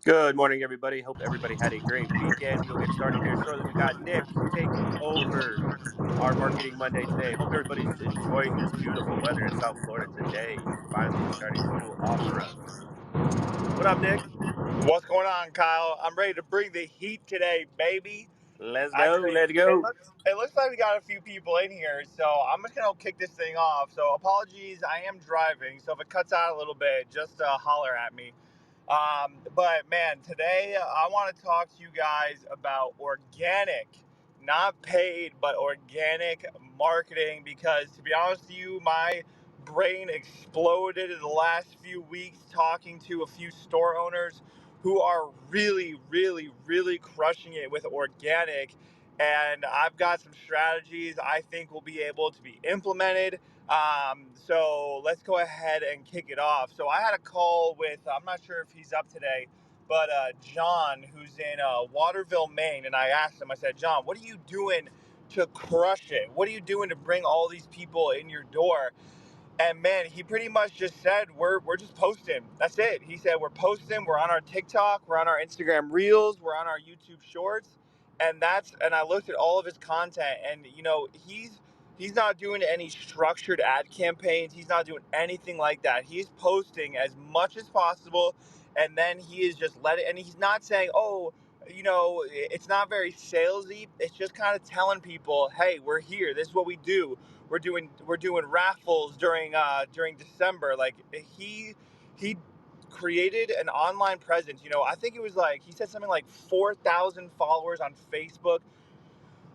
Good morning, everybody. Hope everybody had a great weekend. We'll get started here shortly. We got Nick taking over our Marketing Monday today. Hope everybody's enjoying this beautiful weather in South Florida today. Finally starting to cool off for us. What up, Nick? What's going on, Kyle? I'm ready to bring the heat today, baby. Let's go. Actually, Let's it go. looks it looks like we got a few people in here, so I'm just gonna kick this thing off. So apologies, I am driving, so if it cuts out a little bit, just holler at me. But man, today I want to talk to you guys about organic, not paid, but organic marketing. Because to be honest with you, my brain exploded in the last few weeks talking to a few store owners who are really, really, really crushing it with organic. And I've got some strategies I think will be able to be implemented. So let's go ahead and kick it off. So I had a call with, I'm not sure if he's up today, but John, who's in Waterville, Maine. And I asked him, I said, John, what are you doing to crush it? What are you doing to bring all these people in your door? And man, he pretty much just said, we're just posting. That's it. He said, we're posting. We're on our TikTok. We're on our Instagram Reels. We're on our YouTube Shorts. And I looked at all of his content, and he's not doing any structured ad campaigns. He's not doing anything like that. He's posting as much as possible, and then he is just letting. And he's not saying, oh, it's not very salesy. It's just kind of telling people, hey, we're here. This is what we do. We're doing raffles during December. Like he created an online presence. I think it was like he said something like 4,000 followers on Facebook,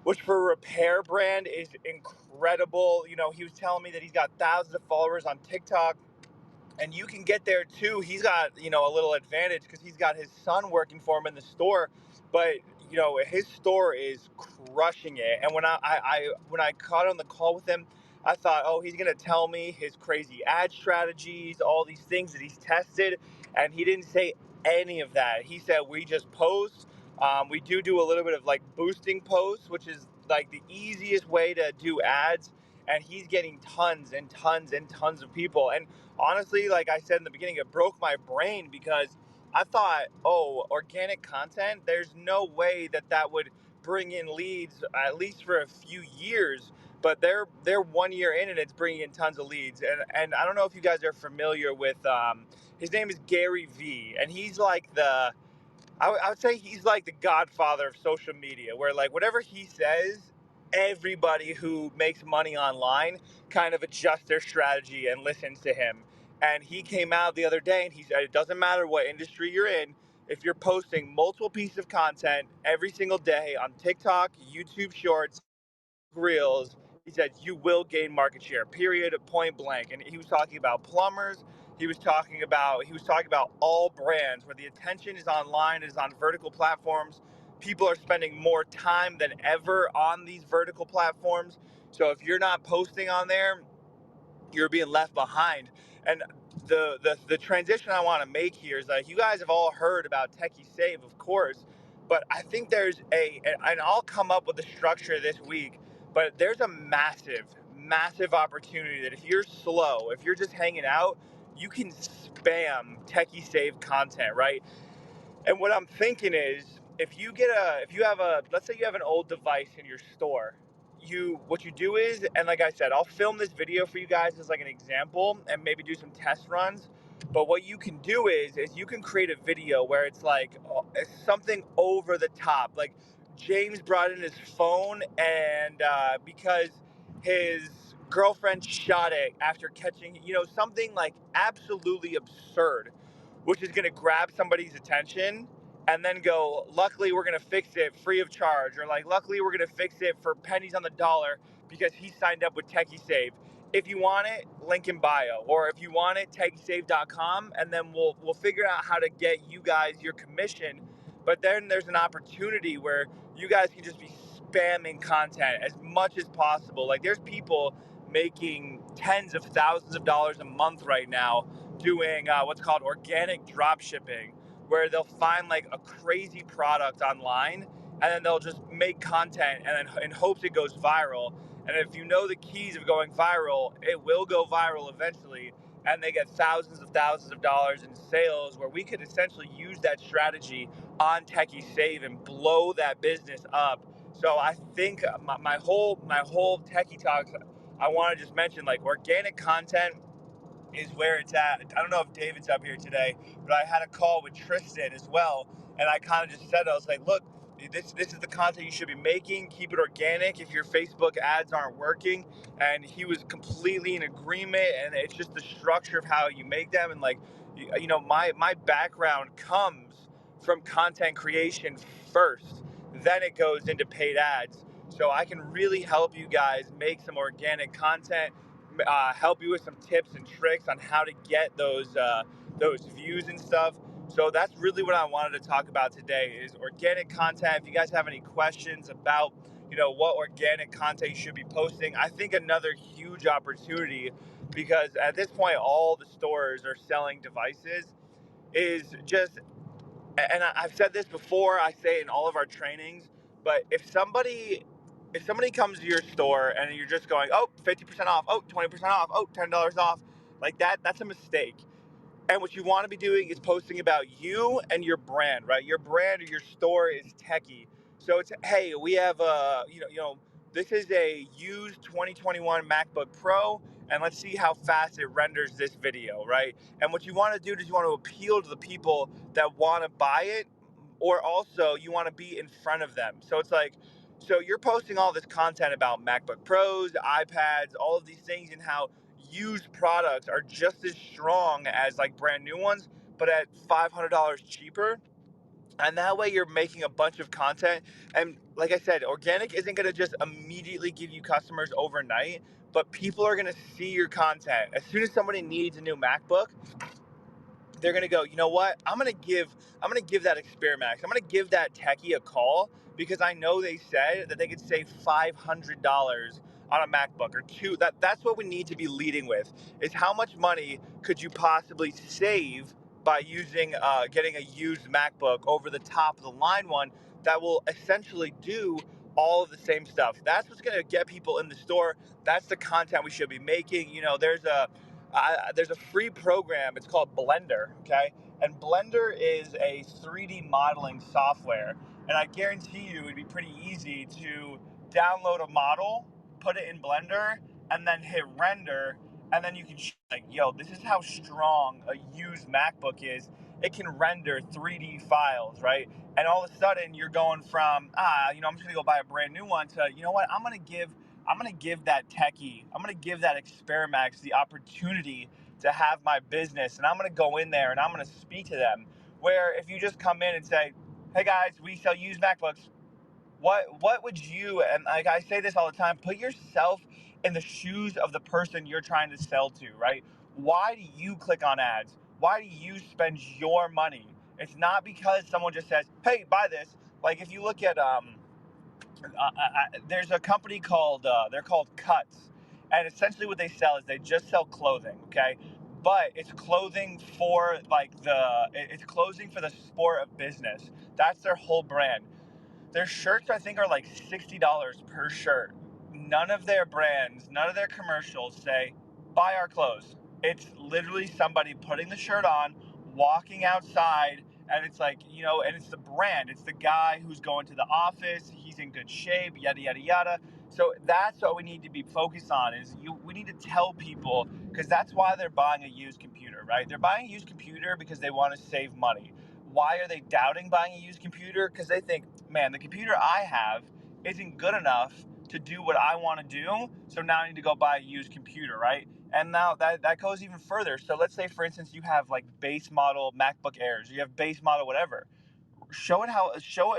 which for a repair brand is incredible. He was telling me that he's got thousands of followers on TikTok, and you can get there too. He's got a little advantage because he's got his son working for him in the store, but his store is crushing it. And when I caught on the call with him, I thought, oh, he's gonna tell me his crazy ad strategies, all these things that he's tested, and he didn't say any of that. He said we just post. We do a little bit of like boosting posts, which is like the easiest way to do ads, and he's getting tons and tons and tons of people. And honestly, like I said in the beginning, it broke my brain because I thought, oh, organic content, there's no way that would bring in leads, at least for a few years. But they're 1 year in, and it's bringing in tons of leads. And I don't know if you guys are familiar with his name is Gary V, and he's like I would say he's like the godfather of social media, where like whatever he says, everybody who makes money online kind of adjusts their strategy and listens to him. And he came out the other day and he said, it doesn't matter what industry you're in, if you're posting multiple pieces of content every single day on TikTok, YouTube Shorts, Reels, he said you will gain market share. Period. Point blank. And he was talking about plumbers. He was talking about all brands where the attention is online, is on vertical platforms. People are spending more time than ever on these vertical platforms. So if you're not posting on there, you're being left behind. And the transition I want to make here is that you guys have all heard about Techie Save, of course, but I think and I'll come up with the structure this week, but there's a massive, massive opportunity that if you're slow, if you're just hanging out, you can spam Techie Save content, right? And what I'm thinking is, if you have let's say you have an old device in your store, what you do is, and like I said, I'll film this video for you guys as like an example and maybe do some test runs. But what you can do is you can create a video where it's like it's something over the top. Like James brought in his phone, and because his girlfriend shot it after catching, something like absolutely absurd, which is going to grab somebody's attention and then go, luckily we're going to fix it free of charge, or like luckily we're going to fix it for pennies on the dollar because he signed up with Techie Save. If you want it, link in bio, or if you want it, techysave.com, and then we'll figure out how to get you guys your commission. But then there's an opportunity where you guys can just be spamming content as much as possible. Like there's people making tens of thousands of dollars a month right now doing what's called organic drop shipping, where they'll find like a crazy product online and then they'll just make content and then in hopes it goes viral. And if you know the keys of going viral, it will go viral eventually. and they get thousands of dollars in sales, where we could essentially use that strategy on Techie Save and blow that business up. So I think my whole Techie Talks, I want to just mention, like, organic content is where it's at. I don't know if David's up here today, but I had a call with Tristan as well, and I kind of just said, I was like, look, this is the content you should be making. Keep it organic if your Facebook ads aren't working. And he was completely in agreement. And it's just the structure of how you make them. And, like, my background comes from content creation first, then it goes into paid ads. So I can really help you guys make some organic content, help you with some tips and tricks on how to get those views and stuff. So that's really what I wanted to talk about today is organic content. If you guys have any questions about what organic content you should be posting, I think another huge opportunity, because at this point all the stores are selling devices, is just, and I've said this before, I say it in all of our trainings, but if somebody comes to your store and you're just going, oh, 50% off, oh, 20% off, oh, $10 off, like that's a mistake. And what you want to be doing is posting about you and your brand, right? Your brand or your store is Techie. So it's, hey, we have this is a used 2021 MacBook Pro, and let's see how fast it renders this video, right? And what you want to do is you want to appeal to the people that want to buy it, or also you want to be in front of them. So it's like, so you're posting all this content about MacBook Pros, iPads, all of these things, and how used products are just as strong as like brand new ones, but at $500 cheaper. And that way you're making a bunch of content. And like I said, organic isn't going to just immediately give you customers overnight, but people are going to see your content. As soon as somebody needs a new MacBook, they're gonna go, you know what? I'm gonna give that Experiment. I'm gonna give that techie a call, because I know they said that they could save $500 on a MacBook or two. That's what we need to be leading with, is how much money could you possibly save by using getting a used MacBook over the top of the line one that will essentially do all of the same stuff. That's what's gonna get people in the store. That's the content we should be making. There's a free program. It's called Blender. Okay, and Blender is a 3D modeling software, and I guarantee you it'd be pretty easy to download a model, put it in Blender, and then hit render, and then you can like, yo, this is how strong a used MacBook is. It can render 3D files, right? And all of a sudden you're going from I'm just gonna go buy a brand new one to, you know what, I'm gonna give that techie, I'm gonna give that Experiment the opportunity to have my business, and I'm gonna go in there and I'm gonna speak to them. Where if you just come in and say, hey guys, we sell used MacBooks, what would you, and like I say this all the time, put yourself in the shoes of the person you're trying to sell to, right? Why do you click on ads? Why do you spend your money? It's not because someone just says, hey, buy this. Like if you look at there's a company called they're called Cuts, and essentially what they sell is they just sell clothing, okay? But it's clothing for it's clothing for the sport of business. That's their whole brand. Their shirts, I think, are like $60 per shirt. None of their brands, none of their commercials say, buy our clothes. It's literally somebody putting the shirt on, walking outside, and it's like, and it's the brand. It's the guy who's going to the office. He's in good shape, yada, yada, yada. So that's what we need to be focused on, is we need to tell people, because that's why they're buying a used computer, right? They're buying a used computer because they want to save money. Why are they doubting buying a used computer? Because they think, man, the computer I have isn't good enough to do what I want to do. So now I need to go buy a used computer, right? And now that goes even further. So let's say, for instance, you have like base model MacBook Airs, you have base model whatever. Show it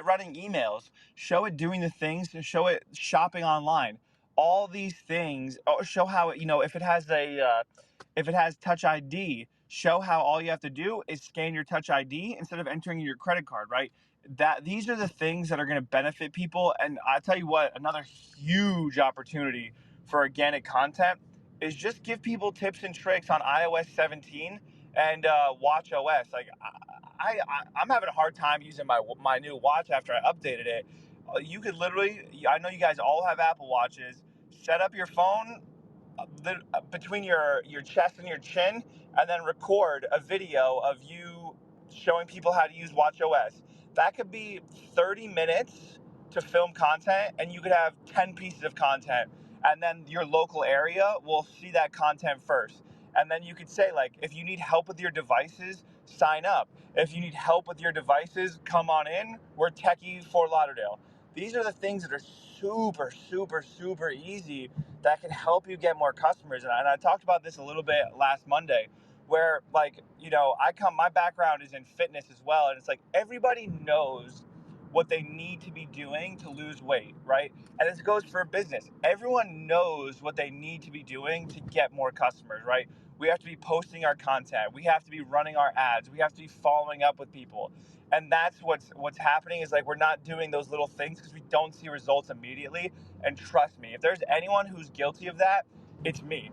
running emails, show it doing the things, show it shopping online. All these things, show how it, if it has Touch ID, show how all you have to do is scan your Touch ID instead of entering your credit card, right? That these are the things that are going to benefit people. And I tell you what, another huge opportunity for organic content is just give people tips and tricks on iOS 17 and Watch OS. Like I'm having a hard time using my new watch after I updated it. You could literally, I know you guys all have Apple Watches. Set up your phone, between your chest and your chin, and then record a video of you showing people how to use WatchOS. That could be 30 minutes to film content, and you could have 10 pieces of content, and then your local area will see that content first. And then you could say, like, if you need help with your devices, sign up. If you need help with your devices, come on in. We're Techy Fort Lauderdale. These are the things that are super, super, super easy that can help you get more customers. And I talked about this a little bit last Monday, where, like, my background is in fitness as well. And it's like everybody knows what they need to be doing to lose weight, right? And this goes for business. Everyone knows what they need to be doing to get more customers, right? We have to be posting our content. We have to be running our ads. We have to be following up with people. And that's what's happening is, like, we're not doing those little things because we don't see results immediately. And trust me, if there's anyone who's guilty of that, it's me.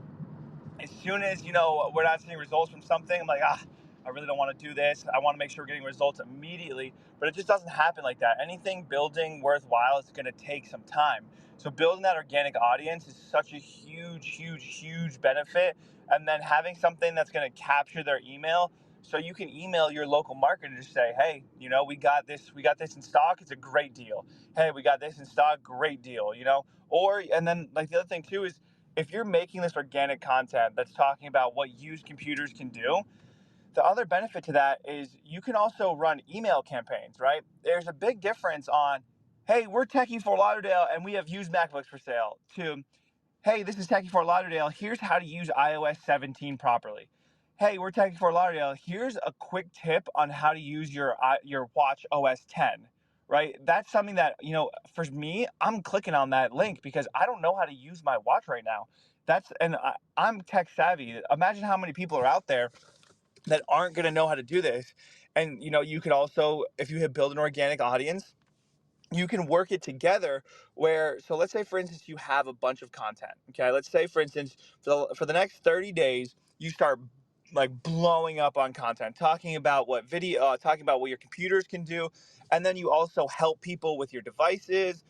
As soon as we're not seeing results from something, I'm like, I really don't want to do this. I want to make sure we're getting results immediately. But it just doesn't happen like that. Anything building worthwhile is going to take some time. So building that organic audience is such a huge, huge, huge benefit. And then having something that's going to capture their email, so you can email your local market and just say, hey, we got this in stock, it's a great deal. Hey, we got this in stock, great deal. Or, and then, like, the other thing too is, if you're making this organic content that's talking about what used computers can do, the other benefit to that is you can also run email campaigns, right? There's a big difference on, hey, we're Techie Fort Lauderdale and we have used MacBooks for sale, to, hey, this is Techie Fort Lauderdale. Here's how to use iOS 17 properly. Hey, we're Techie Fort Lauderdale. Here's a quick tip on how to use your Watch OS 10. Right? That's something that, for me, I'm clicking on that link because I don't know how to use my watch right now. I'm tech savvy. Imagine how many people are out there that aren't going to know how to do this. And you could also, if you have built an organic audience, you can work it together where, so let's say, for instance, you have a bunch of content. Okay, let's say, for instance, for the next 30 days you start, like, blowing up on content, talking about what your computers can do, and then you also help people with your devices,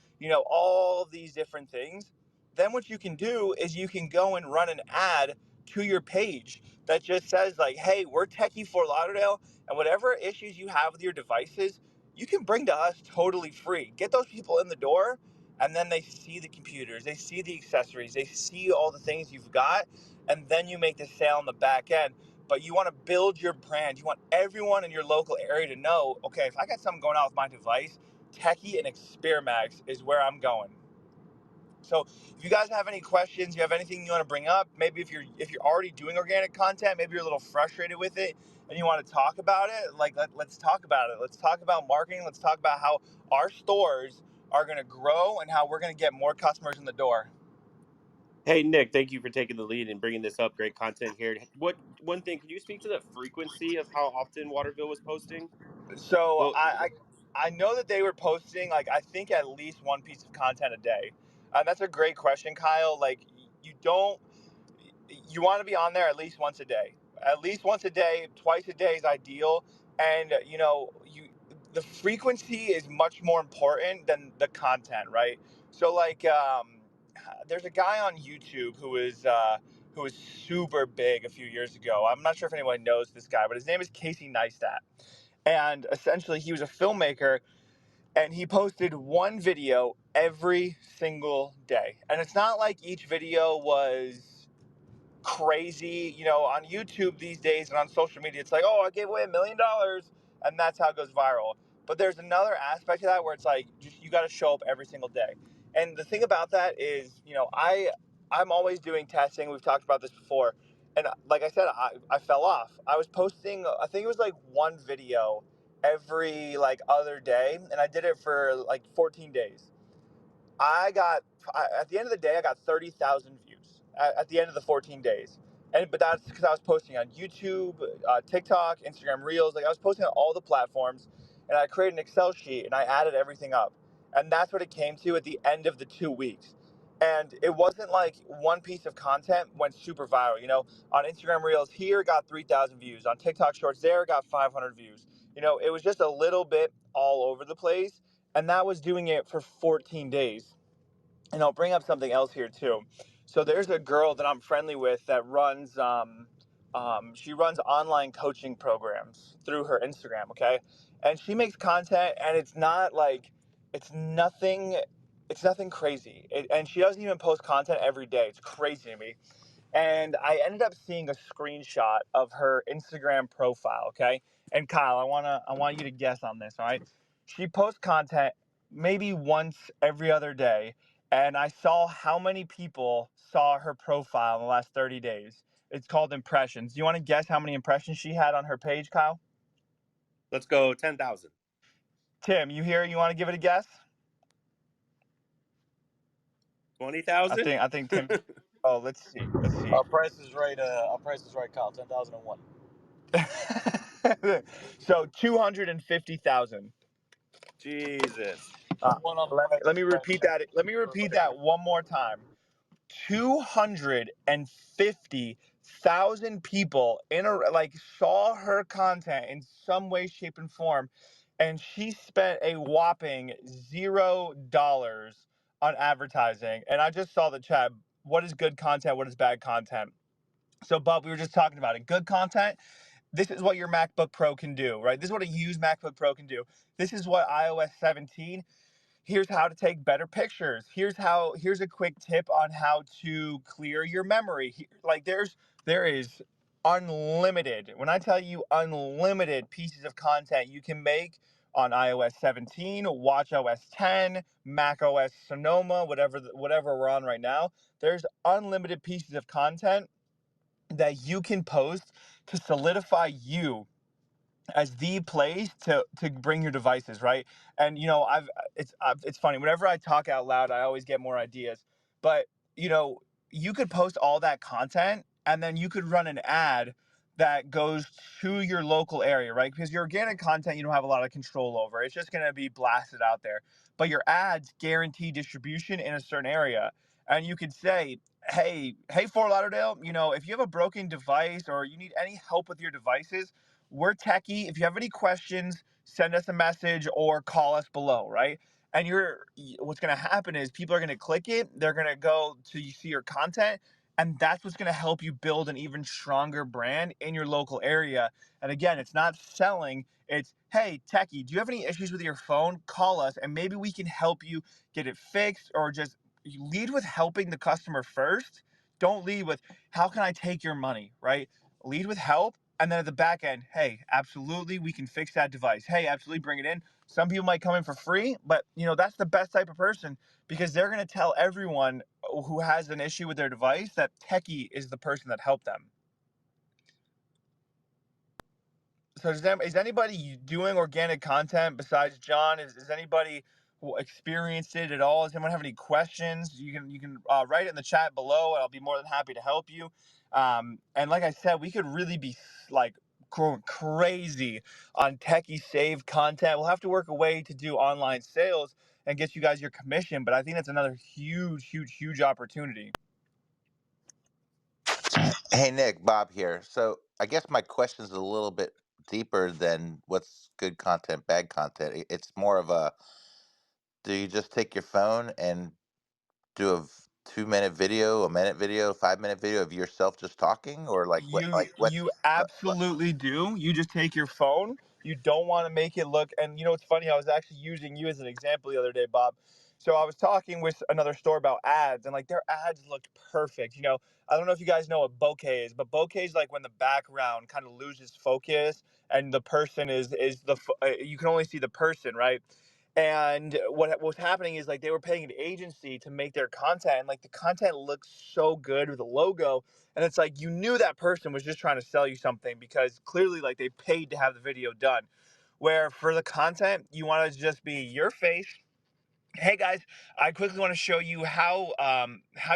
all these different things. Then what you can do is you can go and run an ad to your page that just says, like, hey, we're Techie Fort Lauderdale, and whatever issues you have with your devices, you can bring to us totally free. Get those people in the door, and then they see the computers, they see the accessories, they see all the things you've got, and then you make the sale on the back end. But you want to build your brand. You want everyone in your local area to know, okay, if I got something going on with my device, Techie and Expermax is where I'm going. So if you guys have any questions, you have anything you want to bring up, maybe if you're already doing organic content, maybe you're a little frustrated with it and you want to talk about it, like, let's talk about it. Let's talk about marketing. Let's talk about how our stores are going to grow and how we're going to get more customers in the door. Hey Nick, thank you for taking the lead and bringing this up. Great content here. What one thing? Can you speak to the frequency of how often Waterville was posting? So Well, I know that they were posting, like, I think at least one piece of content a day. That's a great question, Kyle. Like, you don't you want to be on there at least once a day. At least once a day, twice a day is ideal. And the frequency is much more important than the content, right? So, like, there's a guy on YouTube who was super big a few years ago. I'm not sure if anyone knows this guy, but his name is Casey Neistat. And essentially, he was a filmmaker, and he posted one video every single day. And it's not like each video was crazy. On YouTube these days and on social media, it's like, oh, I gave away $1 million, and that's how it goes viral. But there's another aspect of that where it's like, just, you got to show up every single day. And the thing about that is, I'm always doing testing. We've talked about this before. And like I said, I fell off. I was posting, I think it was like one video every, like, other day, and I did it for like 14 days. At the end of the day, I got 30,000 views at the end of the 14 days. But that's because I was posting on YouTube, TikTok, Instagram Reels. Like, I was posting on all the platforms, and I created an Excel sheet and I added everything up. And that's what it came to at the end of the 2 weeks. And it wasn't like one piece of content went super viral. On Instagram Reels here got 3,000 views. On TikTok Shorts there got 500 views. It was just a little bit all over the place. And that was doing it for 14 days. And I'll bring up something else here too. So there's a girl that I'm friendly with that runs she runs online coaching programs through her Instagram, okay? And she makes content and it's nothing it's nothing crazy. And she doesn't even post content every day. It's crazy to me. And I ended up seeing a screenshot of her Instagram profile, okay? And Kyle, I want you to guess on this, all right? She posts content maybe once every other day, and I saw how many people saw her profile in the last 30 days. It's called impressions. Do you want to guess how many impressions she had on her page, Kyle? Let's go 10,000. Tim, you here? You want to give it a guess? 20,000? I think Tim. Oh, let's see. Let's see. Price is Right. Price is Right, Kyle. 10,001. So 250,000. Jesus. Uh, 2-1 on let me Price let is me Right. repeat that. Let me repeat that one more time. 250,000 people saw her content in some way, shape, and form, and she spent a whopping $0 on advertising. And I just saw the chat. What is good content? What is bad content? So, Bob, we were just talking about it. Good content, this is what your MacBook Pro can do, right? This is what a used MacBook Pro can do. This is what iOS 17. Here's how to take better pictures. Here's a quick tip on how to clear your memory. There is unlimited. When I tell you unlimited pieces of content you can make on iOS 17, watchOS 10, macOS Sonoma, whatever we're on right now. There's unlimited pieces of content that you can post to solidify you as the place to bring your devices, right? And it's funny, whenever I talk out loud I always get more ideas. But you know, you could post all that content and then you could run an ad that goes to your local area, right? Because your organic content you don't have a lot of control over. It's just going to be blasted out there. But your ads guarantee distribution in a certain area. And you could say, hey Fort Lauderdale, if you have a broken device or you need any help with your devices, we're Techy. If you have any questions, send us a message or call us below, right? And what's going to happen is people are going to click it. They're going to go to you see your content, and that's what's going to help you build an even stronger brand in your local area. And again, it's not selling. It's, hey, Techy, do you have any issues with your phone? Call us, and maybe we can help you get it fixed, or just lead with helping the customer first. Don't lead with, how can I take your money, right? Lead with help. And then at the back end, hey, absolutely, we can fix that device. Hey, absolutely, bring it in. Some people might come in for free, but that's the best type of person, because they're going to tell everyone who has an issue with their device that Techie is the person that helped them. So is anybody doing organic content besides John? Is anybody who experienced it at all? Does anyone have any questions? You can write it in the chat below, and I'll be more than happy to help you. And like I said, we could really be like going crazy on techie save content. We'll have to work a way to do online sales and get you guys your commission, but I think that's another huge, huge, huge opportunity. Hey Nick, Bob here. So I guess my question is a little bit deeper than what's good content, bad content. It's more of a, do you just take your phone and do a 2 minute video, a minute video, 5 minute video of yourself just talking, or You what? absolutely do. You just take your phone. You don't want to make it look. And it's funny. I was actually using you as an example the other day, Bob. So I was talking with another store about ads, and like their ads looked perfect. I don't know if you guys know what bokeh is, but bokeh is like when the background kind of loses focus and the person you can only see the person, right? And what was happening is like they were paying an agency to make their content, and like the content looks so good with the logo, and it's like you knew that person was just trying to sell you something, because clearly like they paid to have the video done. Where for the content, you want to just be your face. Hey guys, I quickly want to show you how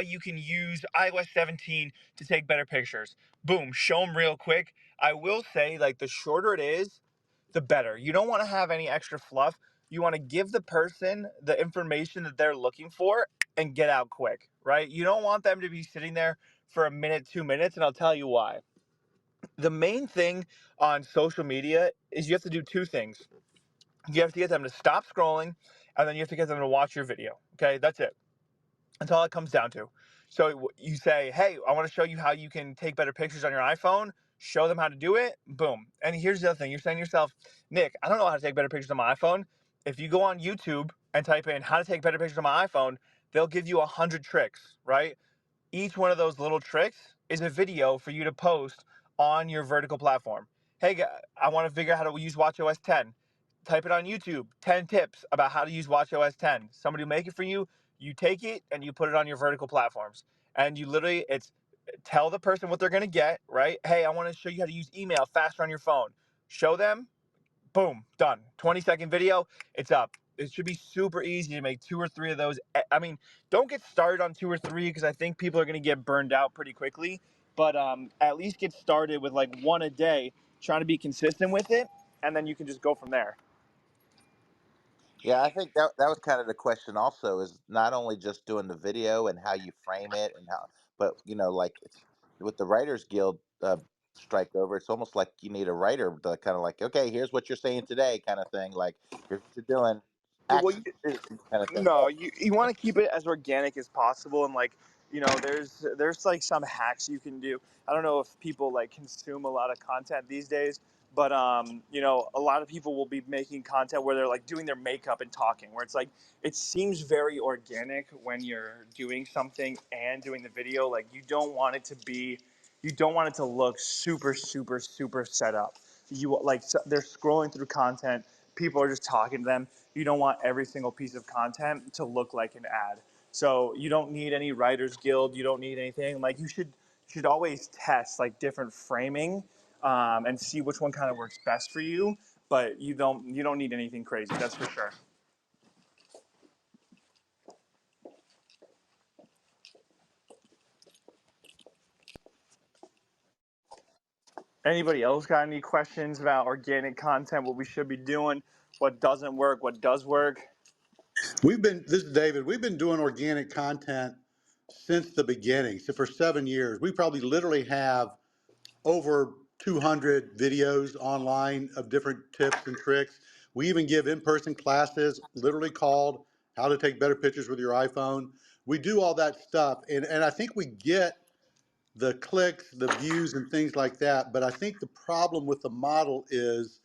you can use iOS 17 to take better pictures. Boom, show them real quick. I will say, like, the shorter it is, the better. You don't want to have any extra fluff. You want to give the person the information that they're looking for and get out quick, right? You don't want them to be sitting there for a minute, 2 minutes, and I'll tell you why. The main thing on social media is you have to do two things. You have to get them to stop scrolling, and then you have to get them to watch your video. Okay, that's it. That's all it comes down to. So you say, hey, I want to show you how you can take better pictures on your iPhone. Show them how to do it. Boom. And here's the other thing. You're saying to yourself, Nick, I don't know how to take better pictures on my iPhone. If you go on YouTube and type in how to take better pictures on my iPhone, they'll give you 100 tricks, right? Each one of those little tricks is a video for you to post on your vertical platform. Hey, I want to figure out how to use watchOS 10. Type it on YouTube, 10 tips about how to use watchOS 10. Somebody will make it for you. You take it and you put it on your vertical platforms. And you literally, it's tell the person what they're going to get, right? Hey, I want to show you how to use email faster on your phone. Show them, boom, done. 20-second video, it's up. It should be super easy to make 2 or 3 of those. I mean, don't get started on 2 or 3 because I think people are going to get burned out pretty quickly. But at least get started with like one a day, trying to be consistent with it, and then you can just go from there. Yeah, I think that was kind of the question also, is not only just doing the video and how you frame it and how, but like it's with the Writers Guild strike over, it's almost like you need a writer to kind of like, okay, here's what you're saying today, kind of thing. Like, here's what you're doing, Well, action two kind of thing. no, you want to keep it as organic as possible, and like there's like some hacks you can do. I don't know if people like consume a lot of content these days, but a lot of people will be making content where they're like doing their makeup and talking, where it's like it seems very organic when you're doing something and doing the video. Like you don't want it to look super super super set up. You like they're scrolling through content, people are just talking to them. You don't want every single piece of content to look like an ad. So you don't need any writers guild, you don't need anything. Like you should always test like different framing, and see which one kind of works best for you, but you don't need anything crazy, that's for sure. Anybody else got any questions about organic content, what we should be doing, what doesn't work, what does work? This is David. We've been doing organic content since the beginning. So for 7 years, we probably literally have over 200 videos online of different tips and tricks. We even give in-person classes, literally called How to Take Better Pictures with Your iPhone. We do all that stuff. And I think we get the clicks, the views, and things like that. But I think the problem with the model is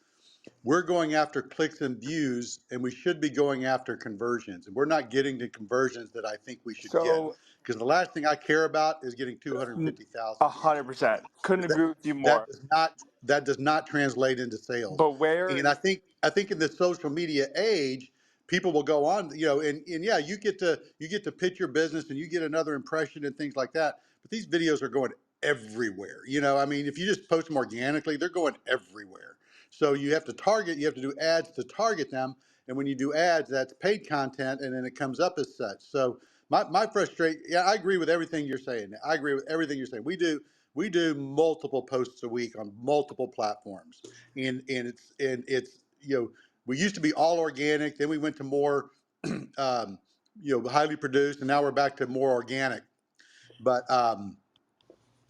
we're going after clicks and views, and we should be going after conversions. And we're not getting the conversions that I think we should get. So Because the last thing I care about is getting 250,000 views. 100%. Couldn't That agree with you that more. does not translate into sales. But where And I think in the social media age, people will go on, and yeah, you get to pitch your business and you get another impression and things like that. But these videos are going everywhere. I mean, if you just post them organically, they're going everywhere. So you have to target, you have to do ads to target them. And when you do ads, that's paid content, and then it comes up as such. So my frustration, yeah, I agree with everything you're saying. I agree with everything you're saying. We do multiple posts a week on multiple platforms, and it's we used to be all organic, then we went to more highly produced, and now we're back to more organic. But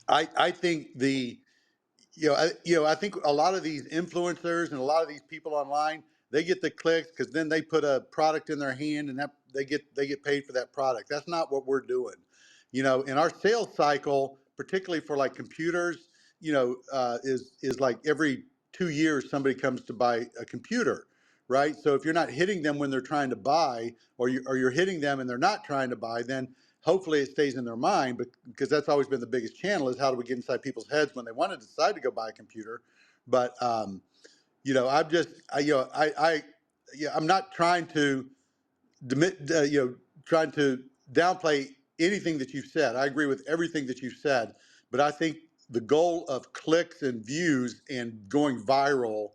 I think I think a lot of these influencers and a lot of these people online, they get the clicks because then they put a product in their hand and that they get paid for that product. That's not what we're doing. In our sales cycle, particularly for like computers, is like every 2 years somebody comes to buy a computer, right? So if you're not hitting them when they're trying to buy, or you're hitting them and they're not trying to buy, then hopefully it stays in their mind, but because that's always been the biggest channel, is how do we get inside people's heads when they want to decide to go buy a computer. But I'm just I'm not trying to trying to downplay anything that you've said. I agree with everything that you've said, but I think the goal of clicks and views and going viral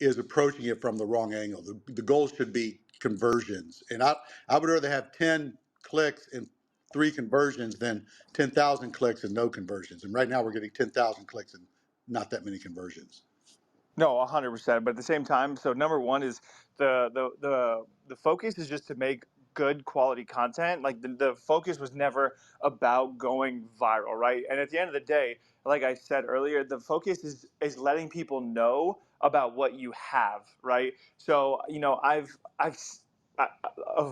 is approaching it from the wrong angle. The goal should be conversions. And I would rather have 10 clicks and 3 conversions than 10,000 clicks and no conversions. And right now we're getting 10,000 clicks and not that many conversions. No, 100%. But at the same time, so number one is the focus is just to make good quality content. Like the focus was never about going viral, right? And at the end of the day, like I said earlier, the focus is letting people know about what you have, right? So I've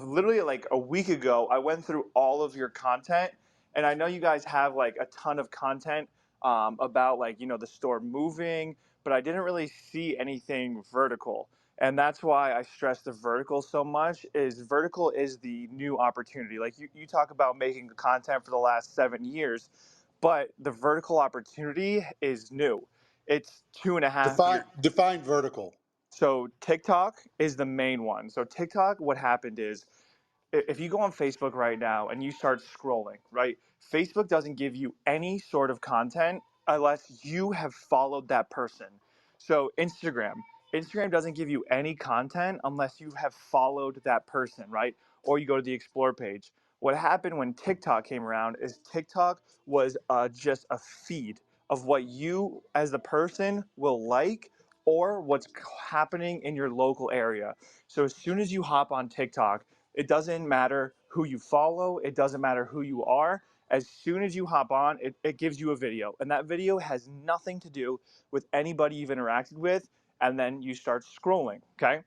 literally like a week ago, I went through all of your content, and I know you guys have like a ton of content about like the store moving, but I didn't really see anything vertical. And that's why I stress the vertical so much. Is vertical is the new opportunity. Like you talk about making content for the last 7 years, but the vertical opportunity is new. It's 2.5 years. Define vertical. So TikTok is the main one. So TikTok, what happened is if you go on Facebook right now and you start scrolling, right? Facebook doesn't give you any sort of content unless you have followed that person. So Instagram doesn't give you any content unless you have followed that person, right? Or you go to the explore page. What happened when TikTok came around is TikTok was just a feed of what you as the person will like or what's happening in your local area. So as soon as you hop on TikTok, it doesn't matter who you follow, it doesn't matter who you are. As soon as you hop on, it gives you a video. And that video has nothing to do with anybody you've interacted with. And then you start scrolling, okay?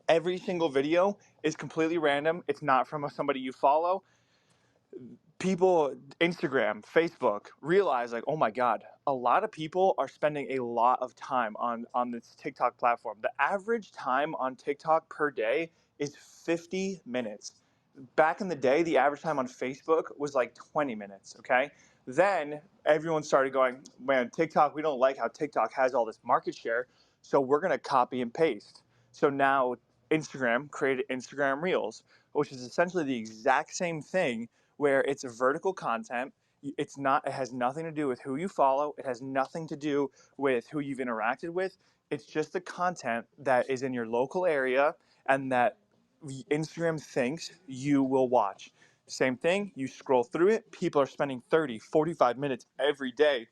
Every single video is completely random. It's not from somebody you follow. People, Instagram, Facebook, realize like, oh my God, a lot of people are spending a lot of time on this TikTok platform. The average time on TikTok per day is 50 minutes. Back in the day, the average time on Facebook was like 20 minutes, okay? Then everyone started going, man, TikTok, we don't like how TikTok has all this market share, so we're going to copy and paste. So now Instagram created Instagram Reels, which is essentially the exact same thing where it's a vertical content. It has nothing to do with who you follow. It has nothing to do with who you've interacted with. It's just the content that is in your local area and that Instagram thinks you will watch. Same thing, you scroll through it, people are spending 30, 45 minutes every day,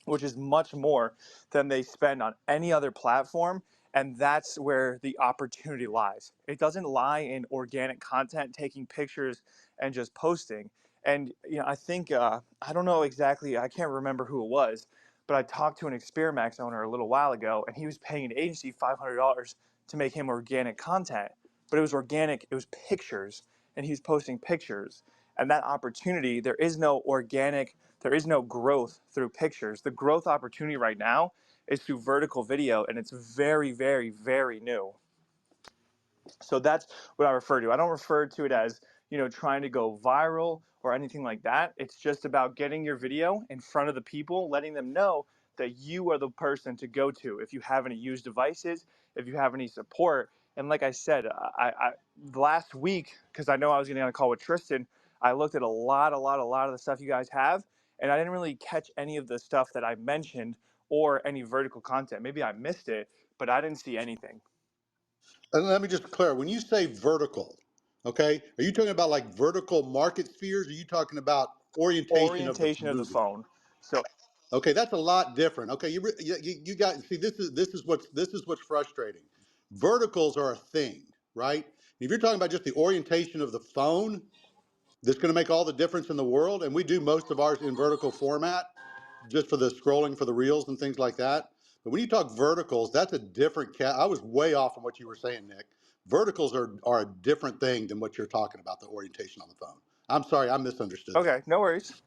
which is much more than they spend on any other platform. And that's where the opportunity lies. It doesn't lie in organic content, taking pictures and just posting. And I think I don't know exactly. I can't remember who it was, but I talked to an Experamax owner a little while ago, and he was paying an agency $500 to make him organic content. But it was organic. It was pictures, and he was posting pictures. And that opportunity, there is no organic, there is no growth through pictures. The growth opportunity right now is through vertical video, and it's very, very, very new. So that's what I refer to. I don't refer to it as, trying to go viral or anything like that. It's just about getting your video in front of the people, letting them know that you are the person to go to if you have any used devices, if you have any support. And like I said, I last week, because I know I was getting on a call with Tristan, I looked at a lot of the stuff you guys have, and I didn't really catch any of the stuff that I mentioned or any vertical content. Maybe I missed it, but I didn't see anything. And let me just clarify, when you say vertical, okay, are you talking about like vertical market spheres? Or are you talking about orientation of the Orientation of the movie? phone. So Okay, that's a lot different. Okay, you got, see, this is what's frustrating. Verticals are a thing, right? If you're talking about just the orientation of the phone, that's going to make all the difference in the world. And we do most of ours in vertical format, just for the scrolling for the reels and things like that. But when you talk verticals, that's a different cat. I was way off on what you were saying, Nick. Verticals are a different thing than what you're talking about, the orientation on the phone. I'm sorry, I misunderstood that. okay, no worries.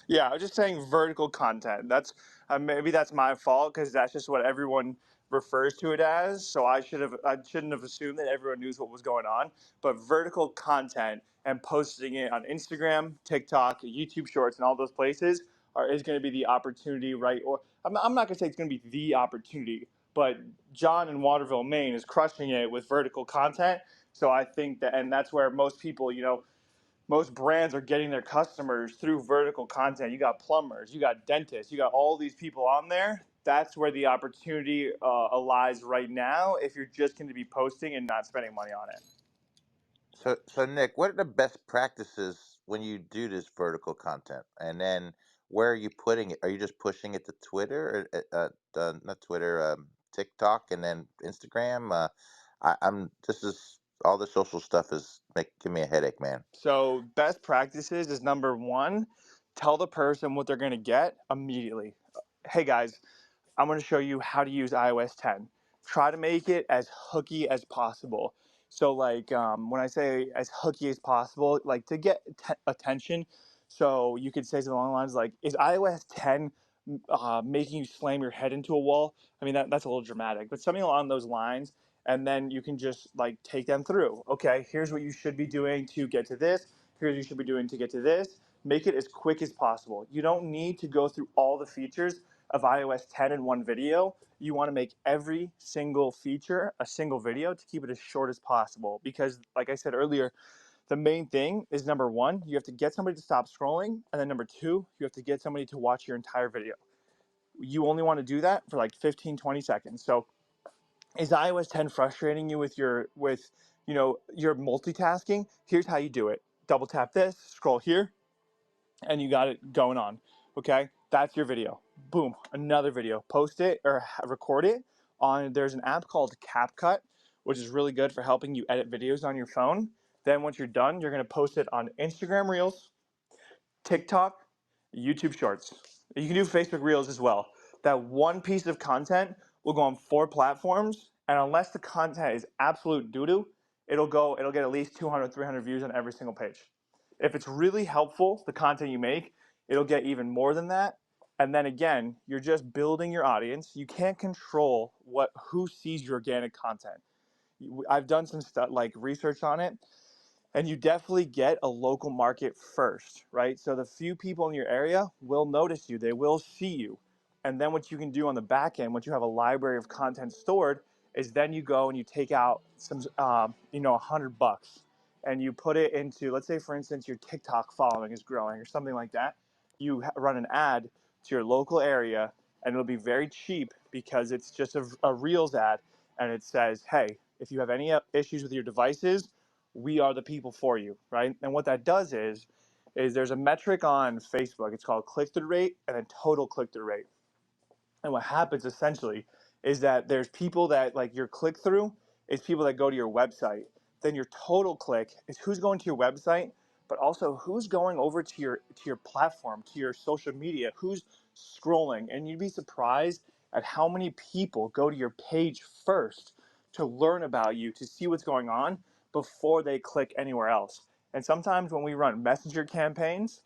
Yeah, I was just saying vertical content. That's maybe that's my fault because that's just what everyone refers to it as. So I shouldn't have assumed that everyone knew what was going on. But vertical content and posting it on Instagram, TikTok, YouTube Shorts, and all those places is going to be the opportunity, right? Or I'm not going to say it's going to be the opportunity, but John in Waterville, Maine, is crushing it with vertical content. So I think that, and that's where most people, most brands are getting their customers through vertical content. You got plumbers, you got dentists, you got all these people on there. That's where the opportunity lies right now if you're just going to be posting and not spending money on it. So Nick, what are the best practices when you do this vertical content? And then where are you putting it? Are you just pushing it to Twitter, or, not Twitter, TikTok, and then Instagram? I'm this is all the social stuff is give me a headache, man. So, best practices is number one, tell the person what they're going to get immediately. Hey guys, I'm going to show you how to use iOS 10. Try to make it as hooky as possible. So like when I say as hooky as possible, like to get attention. So you could say something along the lines like, "Is iOS 10 making you slam your head into a wall?" I mean that's a little dramatic, but something along those lines. And then you can just like take them through. Okay, here's what you should be doing to get to this. Here's what you should be doing to get to this. Make it as quick as possible. You don't need to go through all the features of iOS 10 in one video. You want to make every single feature a single video to keep it as short as possible. Because, like I said earlier, the main thing is number one, you have to get somebody to stop scrolling. And then number two, you have to get somebody to watch your entire video. You only want to do that for like 15, 20 seconds. So is iOS 10 frustrating you with your multitasking? Here's how you do it. Double tap this, scroll here, and you got it going on. Okay, that's your video. Boom, another video. Post it or record it on. There's an app called CapCut, which is really good for helping you edit videos on your phone. Then once you're done, you're gonna post it on Instagram Reels, TikTok, YouTube Shorts. You can do Facebook Reels as well. That one piece of content will go on 4 platforms, and unless the content is absolute doo-doo, it'll get at least 200, 300 views on every single page. If it's really helpful, the content you make, it'll get even more than that. And then again, you're just building your audience. You can't control who sees your organic content. I've done some stuff like research on it, and you definitely get a local market first, right? So the few people in your area will notice you, they will see you. And then what you can do on the back end, once you have a library of content stored, is then you go and you take out some, $100 and you put it into, let's say, for instance, your TikTok following is growing or something like that. You run an ad to your local area, and it'll be very cheap because it's just a Reels ad, and it says, hey, if you have any issues with your devices, we are the people for you, right? And what that does is there's a metric on Facebook. It's called click-through rate and then total click-through rate. And what happens essentially is that there's people that like your click through is people that go to your website. Then your total click is who's going to your website, but also who's going over to your platform, to your social media, who's scrolling. And you'd be surprised at how many people go to your page first to learn about you, to see what's going on before they click anywhere else. And sometimes when we run messenger campaigns,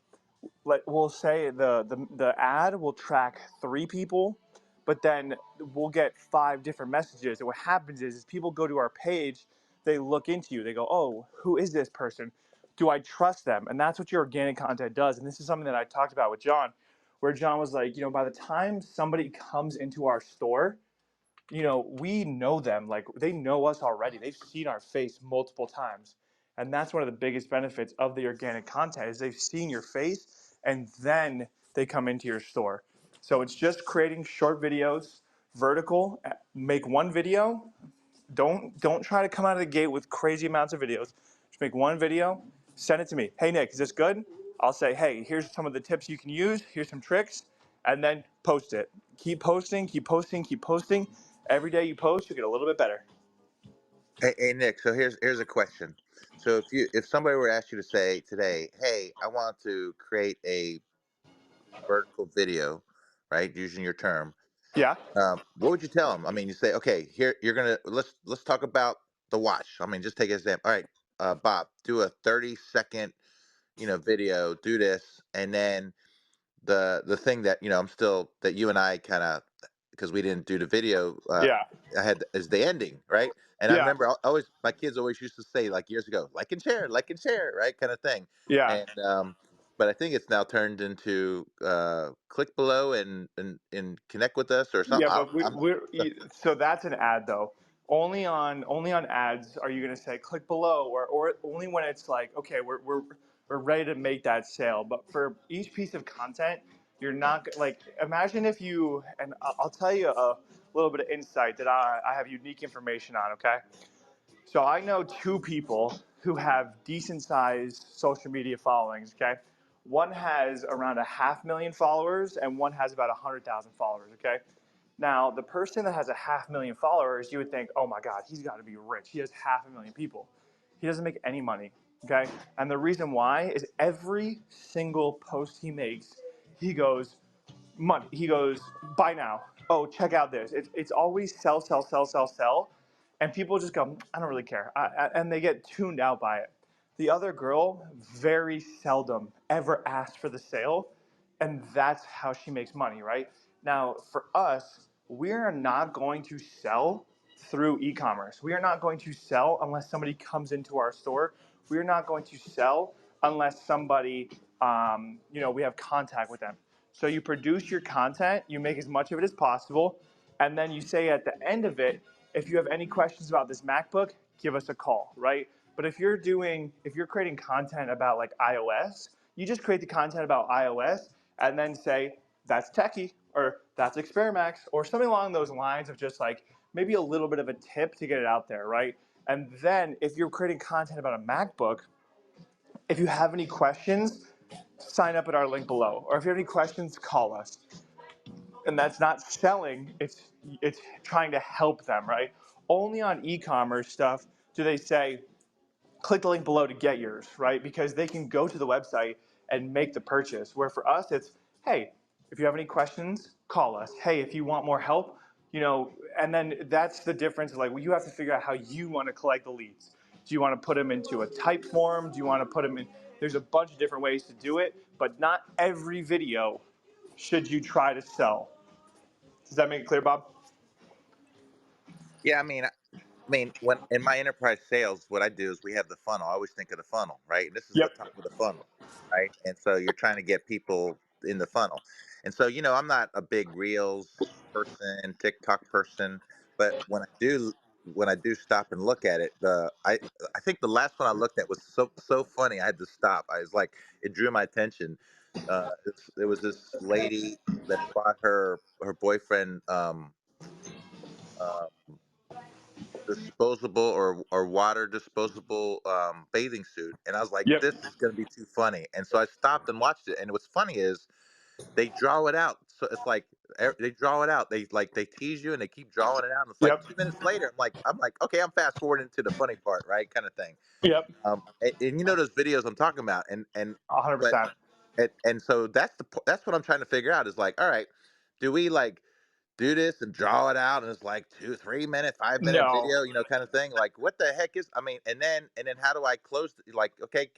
like we'll say the ad will track 3 people, but then we'll get 5 different messages. And what happens is people go to our page, they look into you, they go, oh, who is this person? Do I trust them? And that's what your organic content does. And this is something that I talked about with John, where John was like, by the time somebody comes into our store, we know them, like they know us already. They've seen our face multiple times. And that's one of the biggest benefits of the organic content is they've seen your face and then they come into your store. So it's just creating short videos, vertical, make one video. Don't try to come out of the gate with crazy amounts of videos. Just make one video, send it to me. Hey Nick, is this good? I'll say, hey, here's some of the tips you can use. Here's some tricks, and then post it. Keep posting, keep posting, keep posting. Every day you post, you get a little bit better. Hey Nick, so here's a question. So if somebody were to ask you to say today, hey, I want to create a vertical video, right, using your term, Yeah, what would you tell them? I mean, you say, okay, here you're gonna let's talk about the watch. I mean, just take an example. All right, Bob, do a 30-second, video. Do this, and then the thing that I'm still that you and I kind of because we didn't do the video. yeah, I had is the ending, right? And I yeah, remember always my kids always used to say like years ago, like and share, right, kind of thing. yeah. And but I think it's now turned into click below and connect with us or something. Yeah, but so that's an ad though. Only on ads are you going to say click below, or only when it's like, okay, we're ready to make that sale. But for each piece of content, you're not like, imagine if you, and I'll tell you a little bit of insight that I have unique information on. Okay, so I know 2 people who have decent sized social media followings. Okay, one has around 500,000 followers and one has about 100,000 followers. Okay, now the person that has 500,000 followers, you would think, oh my God, he's got to be rich. He has 500,000 people. He doesn't make any money. Okay, and the reason why is every single post he makes, he goes, money. He goes, buy now. Oh, check out this. It's always sell, sell, sell, sell, sell. and people just go, I don't really care, and they get tuned out by it. The other girl very seldom ever asks for the sale, and that's how she makes money, right? Now, for us, we are not going to sell through e-commerce. We are not going to sell unless somebody comes into our store. We are not going to sell unless somebody, we have contact with them. So you produce your content, you make as much of it as possible, and then you say at the end of it, if you have any questions about this MacBook, give us a call, right? But if you're creating content about like iOS, you just create the content about iOS and then say that's Techie or that's Experamax or something along those lines of just like maybe a little bit of a tip to get it out there, right? And then if you're creating content about a MacBook, if you have any questions, sign up at our link below. Or if you have any questions, call us. And that's not selling, it's trying to help them, right? Only on e-commerce stuff do they say click the link below to get yours, right? Because they can go to the website and make the purchase. Where for us, it's, hey, if you have any questions, call us. Hey, if you want more help, and then that's the difference. Like, well, you have to figure out how you want to collect the leads. Do you want to put them into a type form? Do you want to put them in? There's a bunch of different ways to do it, but not every video should you try to sell. Does that make it clear, Bob? Yeah, I mean, when in my enterprise sales, what I do is we have the funnel. I always think of the funnel, right? And this is the Yep. top of the funnel, right? And so you're trying to get people in the funnel. And so, I'm not a big Reels person, TikTok person, but when I do stop and look at it, I think the last one I looked at was so funny. I had to stop. I was like, it drew my attention. There was this lady that bought her boyfriend uh, disposable or water disposable bathing suit, and I was like, Yep. this is going to be too funny. And so I stopped and watched it, and what's funny is they draw it out. So it's like they draw it out. They tease you and they keep drawing it out, and it's like Yep. 2 minutes later I'm like, okay, I'm fast forwarding to the funny part, right, kind of thing. Yep. And those videos I'm talking about, and but 100%. and so that's what I'm trying to figure out is like, all right, do we like do this and draw it out and it's like 2 3 minute 5 minute No. video, kind of thing, like what the heck is, and then how do I close like, okay,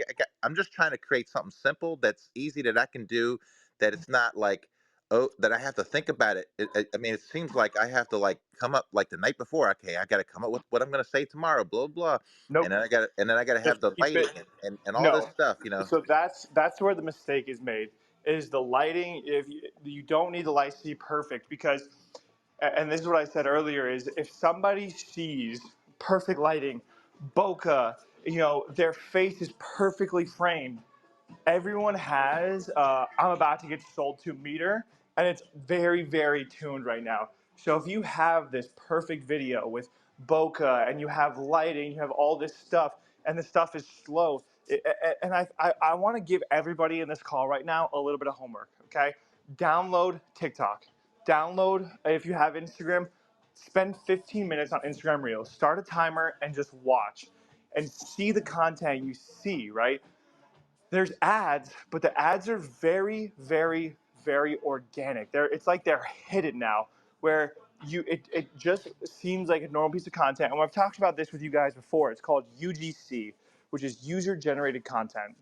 I'm just trying to create something simple that's easy that I can do, that it's not like, oh, that I have to think about it. It seems like I have to like come up like the night before, okay, I got to come up with what I'm going to say tomorrow, blah blah, Nope. and then I got to have Just the keep lighting it. and all this No. stuff. So that's where the mistake is made. Is the lighting? If you don't need the lights to be perfect, because, and this is what I said earlier, is if somebody sees perfect lighting, bokeh, their face is perfectly framed, everyone has I'm about to get sold to meter, and it's very, very tuned right now. So if you have this perfect video with bokeh and you have lighting, you have all this stuff, and the stuff is slow, and I want to give everybody in this call right now a little bit of homework, okay? Download TikTok. Download, if you have Instagram, spend 15 minutes on Instagram Reels. Start a timer and just watch and see the content you see, right? There's ads, but the ads are very, very, very organic. It's like they're hidden now, where it just seems like a normal piece of content. And I've talked about this with you guys before. It's called UGC, which is user generated content.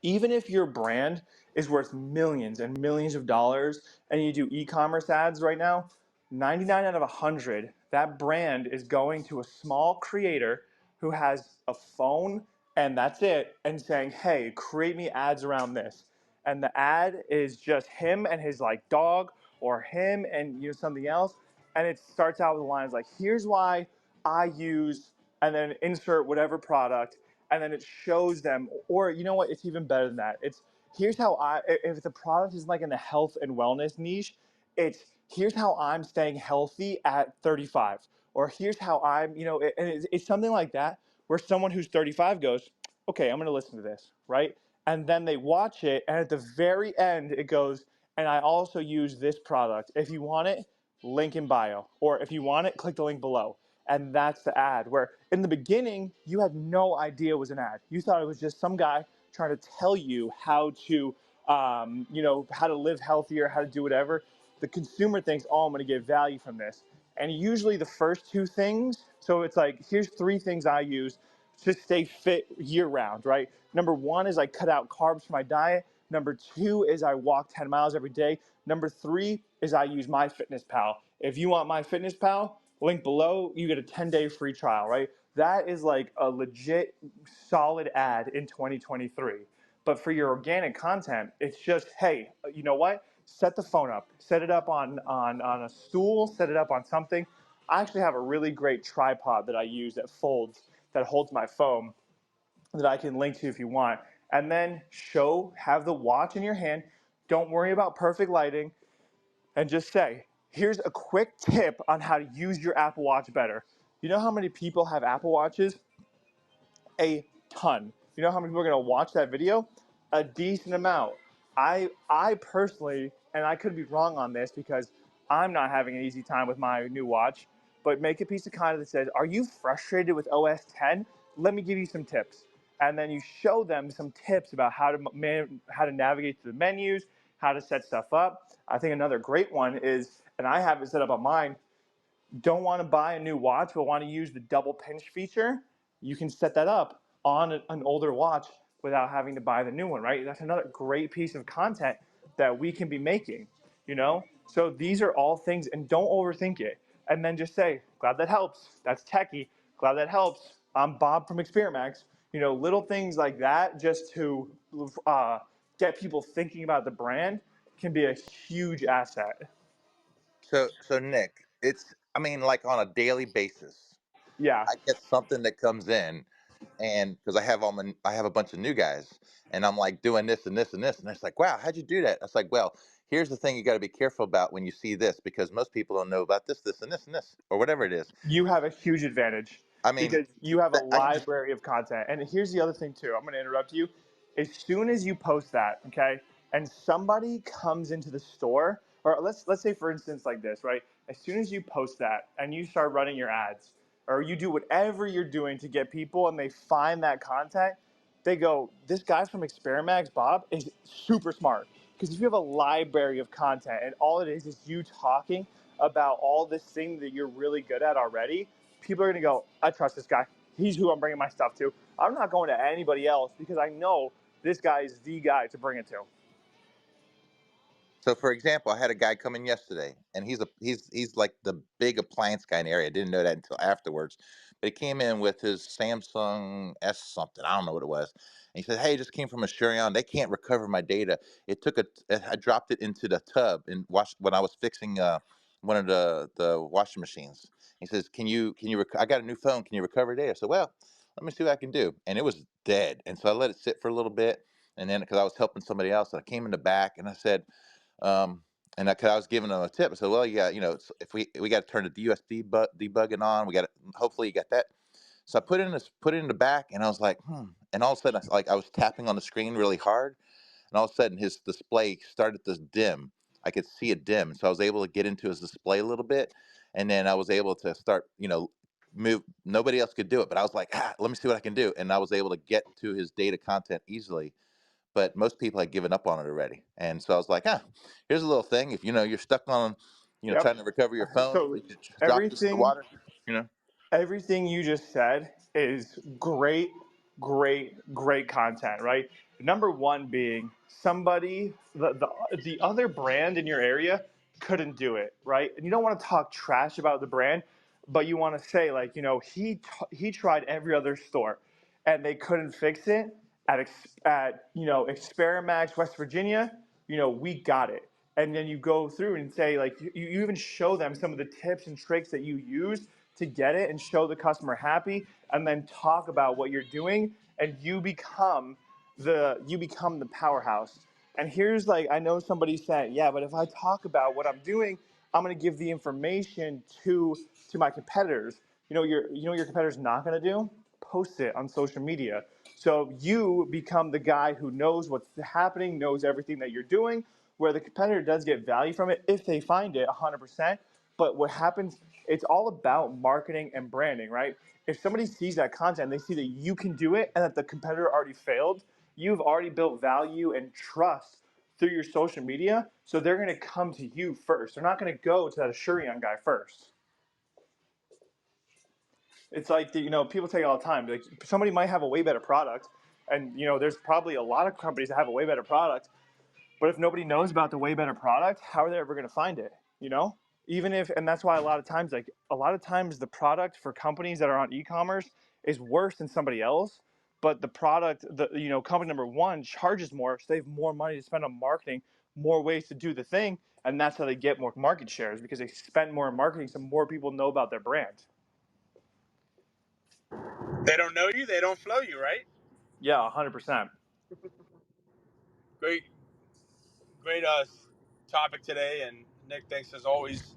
Even if your brand is worth millions and millions of dollars and you do e-commerce ads right now, 99 out of 100, that brand is going to a small creator who has a phone and that's it, and saying, hey, create me ads around this. And the ad is just him and his like dog, or him and something else. And it starts out with lines like, here's why I use, and then insert whatever product, and then it shows them. Or you know what, it's even better than that. It's, here's how if the product is like in the health and wellness niche, it's, here's how I'm staying healthy at 35, or here's how I'm, and it's something like that, where someone who's 35 goes, okay, I'm going to listen to this, right? And then they watch it, and at the very end it goes, and I also use this product. If you want it, link in bio, or if you want it, click the link below. And that's the ad, where in the beginning you had no idea it was an ad. You thought it was just some guy trying to tell you how to how to live healthier, how to do whatever. The consumer thinks, oh, I'm going to get value from this. And usually the first two things So it's like, here's 3 things I use to stay fit year round, right? Number 1 is I cut out carbs from my diet. Number 2 is I walk 10 miles every day. Number 3 is I use MyFitnessPal. If you want MyFitnessPal, link below, you get a 10-day free trial, right? That is like a legit solid ad in 2023. But for your organic content, it's just, hey, you know what? Set the phone up, set it up on a stool, set it up on something. I actually have a really great tripod that I use that folds, that holds my phone, that I can link to if you want. And then have the watch in your hand. Don't worry about perfect lighting, and just say, here's a quick tip on how to use your Apple Watch better. You know how many people have Apple Watches? A ton. You know how many people are going to watch that video? A decent amount. I personally, and I could be wrong on this because I'm not having an easy time with my new watch, but make a piece of content that says, "Are you frustrated with OS 10? Let me give you some tips." And then you show them some tips about how to navigate through the menus, how to set stuff up. I think another great one is, and I have it set up on mine, don't want to buy a new watch but want to use the double pinch feature, you can set that up on an older watch without having to buy the new one, right? That's another great piece of content that we can be making, you know? So these are all things, and don't overthink it. And then just say, glad that helps. That's Techy. Glad that helps. I'm Bob from Experamax. You know, little things like that just to get people thinking about the brand can be a huge asset. So Nick, it's I mean, like on a daily basis, Yeah. I get something that comes in, and because I have a bunch of new guys, and I'm like doing this and this and this, and it's like, wow, how'd you do that? It's like, well, here's the thing you got to be careful about when you see this, because most people don't know about this, this, and this, and this, or whatever it is. You have a huge advantage I mean, because you have a I can just library of content. And here's the other thing too. I'm going to interrupt you. As soon as you post that, okay, and somebody comes into the store, or let's say for instance like this, right? As soon as you post that and you start running your ads, or you do whatever you're doing to get people, and they find that content, they go, this guy from Experamax, Bob, is super smart. Because if you have a library of content and all it is you talking about all this thing that you're really good at already, people are going to go, I trust this guy. He's who I'm bringing my stuff to. I'm not going to anybody else because I know this guy is the guy to bring it to. So, for example, I had a guy come in yesterday, and he's like the big appliance guy in the area. I didn't know that until afterwards, but he came in with his Samsung S something. I don't know what it was. And he said, "Hey, just came from Asurion. They can't recover my data. I dropped it into the tub and washed when I was fixing one of the washing machines." He says, I got a new phone. Can you recover data?" So, well, let me see what I can do. And it was dead. And so I let it sit for a little bit, and then because I was helping somebody else, and I came in the back and I said. Um, and cause I was giving them a tip. I said, well, yeah, if we got to turn the USB debugging on, we got to, hopefully you got that. So I put it in the back, and I was like, and all of a sudden, I was tapping on the screen really hard, and all of a sudden, his display started to dim. I could see it dim, so I was able to get into his display a little bit, and then I was able to start, move. Nobody else could do it, but I was like, let me see what I can do, and I was able to get to his data content easily, but most people had given up on it already. And so I was like, here's a little thing. If you're stuck on, Yep. trying to recover your phone, So you just drop this in the everything water. You know. everything you just said is great, great content, right? Number one being somebody, the other brand in your area couldn't do it, right? And you don't want to talk trash about the brand, but you want to say like, he tried every other store, and they couldn't fix it at Experamax, West Virginia. We got it. And then you go through and say like you even show them some of the tips and tricks that you use to get it and show the customer happy, and then talk about what you're doing, and you become the powerhouse. And here's like, I know somebody said, yeah, but if I talk about what I'm doing, I'm going to give the information to my competitors. Your competitor's not going to do? Post it on social media. So you become the guy who knows what's happening, knows everything that you're doing, where the competitor does get value from it if they find it 100%. But what happens, it's all about marketing and branding, right? If somebody sees that content, they see that you can do it and that the competitor already failed, you've already built value and trust through your social media. So they're going to come to you first. They're not going to go to that Asurion guy first. It's like, people take it all the time. Like, somebody might have a way better product, and there's probably a lot of companies that have a way better product. But if nobody knows about the way better product, how are they ever going to find it? You know, even if, and that's why a lot of times the product for companies that are on e-commerce is worse than somebody else. But the product, company number one charges more, so they have more money to spend on marketing, more ways to do the thing, and that's how they get more market shares because they spend more in marketing, so more people know about their brand. They don't know you, they don't flow you, right? Yeah, 100%. Great, great topic today. And Nick, thanks as always.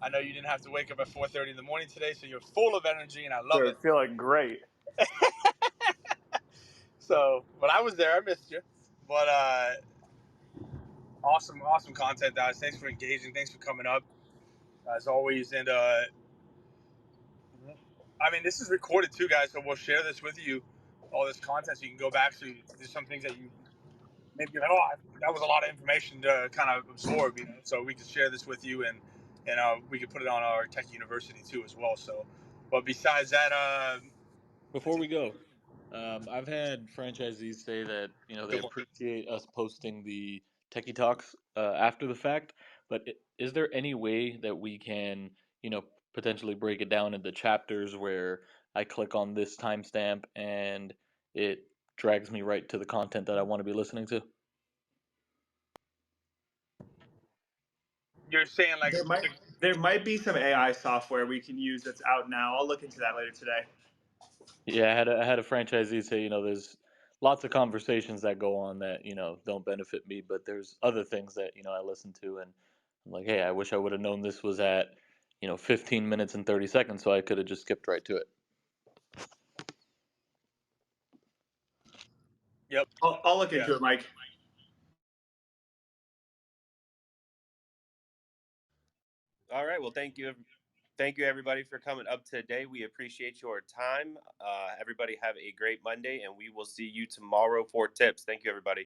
I know you didn't have to wake up at 4:30 in the morning today, so you're full of energy, and I love So it. feeling great. So, but I was there, I missed you. But awesome content, guys. Thanks for engaging. Thanks for coming up, as always. And I mean, this is recorded too, guys. So we'll share this with you, all this content, so you can go back. So there's some things that you maybe you're like, oh, that was a lot of information to kind of absorb, So we can share this with you, and we can put it on our Tech University too as well. So, but besides that, Before we go, I've had franchisees say that they appreciate us posting the Techie Talks after the fact. But is there any way that we can potentially break it down into chapters where I click on this timestamp and it drags me right to the content that I want to be listening to? you're saying like There might be some AI software we can use that's out now. I'll look into that later today. Yeah, I had a franchisee say, there's lots of conversations that go on that, don't benefit me, but there's other things that, I listen to, and I'm like, hey, I wish I would have known this was at, 15 minutes and 30 seconds, so I could have just skipped right to it. yep, I'll look yeah. into it, Mike. All right. Well, thank you everybody for coming up today. We appreciate your time. Everybody have a great Monday, and we will see you tomorrow for tips. Thank you, everybody.